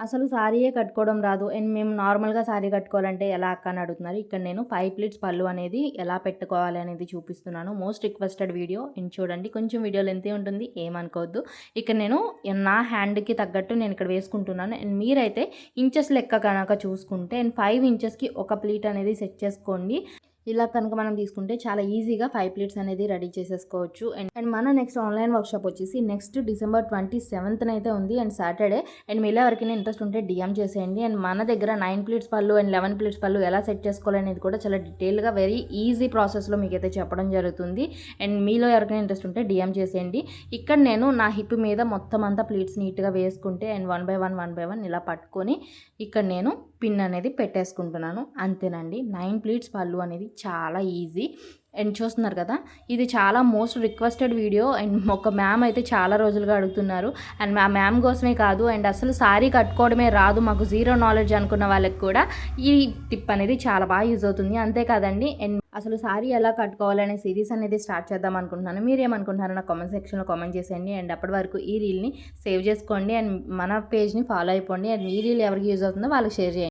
అసలు సారీయే కట్టుకోవడం రాదు అండ్ మేము నార్మల్గా సారీ కట్టుకోవాలంటే ఎలా అక్క అని అడుగుతున్నారు. ఇక్కడ నేను 5 ప్లీట్స్ పళ్ళు అనేది ఎలా పెట్టుకోవాలి అనేది చూపిస్తున్నాను. మోస్ట్ రిక్వెస్టెడ్ వీడియో అండ్ చూడండి, కొంచెం వీడియో లెంతీ ఉంటుంది, ఏమనుకోవద్దు. ఇక్కడ నేను నా హ్యాండ్కి తగ్గట్టు నేను ఇక్కడ వేసుకుంటున్నాను. అండ్ మీరైతే ఇంచెస్ లెక్క కనుక చూసుకుంటే అండ్ 5 ఇంచెస్కి ఒక ప్లీట్ అనేది సెట్ చేసుకోండి. ఇలా కనుక మనం తీసుకుంటే చాలా ఈజీగా 5 ప్లేట్స్ అనేది రెడీ చేసేసుకోవచ్చు. అండ్ మన నెక్స్ట్ ఆన్లైన్ వర్క్షాప్ వచ్చేసి నెక్స్ట్ December 27th అయితే ఉంది అండ్ సాటర్డే. అండ్ మీలో ఎవరికైనా ఇంట్రెస్ట్ ఉంటే డిఎం చేసేయండి. అండ్ మన దగ్గర 9 ప్లేట్స్ పళ్ళు అండ్ 11 ప్లేట్స్ పళ్ళు ఎలా సెట్ చేసుకోవాలనేది కూడా చాలా డీటెయిల్గా వెరీ ఈజీ ప్రాసెస్లో మీకైతే చెప్పడం జరుగుతుంది. అండ్ మీలో ఎవరికైనా ఇంట్రెస్ట్ ఉంటే డిఎం చేసేయండి. ఇక్కడ నేను నా హిప్ మీద మొత్తం అంతా ప్లేట్స్ నీట్గా వేసుకుంటే అండ్ 1 by 1 ఇలా పట్టుకొని ఇక్కడ నేను పిన్ అనేది పెట్టేసుకుంటున్నాను. అంతేనండి, 9 ప్లేట్స్ పళ్ళు అనేది చాలా ఈజీ. అండ్ చూస్తున్నారు కదా, ఇది చాలా మోస్ట్ రిక్వెస్టెడ్ వీడియో. అండ్ ఒక మ్యామ్ అయితే చాలా రోజులుగా అడుగుతున్నారు. అండ్ మా మ్యామ్ కోసమే కాదు, అండ్ అసలు సారీ కట్టుకోవడమే రాదు, మాకు జీరో నాలెడ్జ్ అనుకున్న వాళ్ళకి కూడా ఈ టిప్ అనేది చాలా బాగా యూజ్ అవుతుంది. అంతేకాదండి, అండ్ అసలు సారీ ఎలా కట్టుకోవాలనే సిరీస్ అనేది స్టార్ట్ చేద్దాం అనుకుంటున్నాను. మీరేమనుకుంటున్నారో నా కామెంట్ సెక్షన్లో కామెంట్ చేసేయండి. అండ్ అప్పటి వరకు ఈ రీల్ని సేవ్ చేసుకోండి అండ్ మన పేజ్ని ఫాలో అయిపోండి. అండ్ ఈ రీల్ ఎవరికి యూజ్ అవుతుందో వాళ్ళకి షేర్ చేయండి.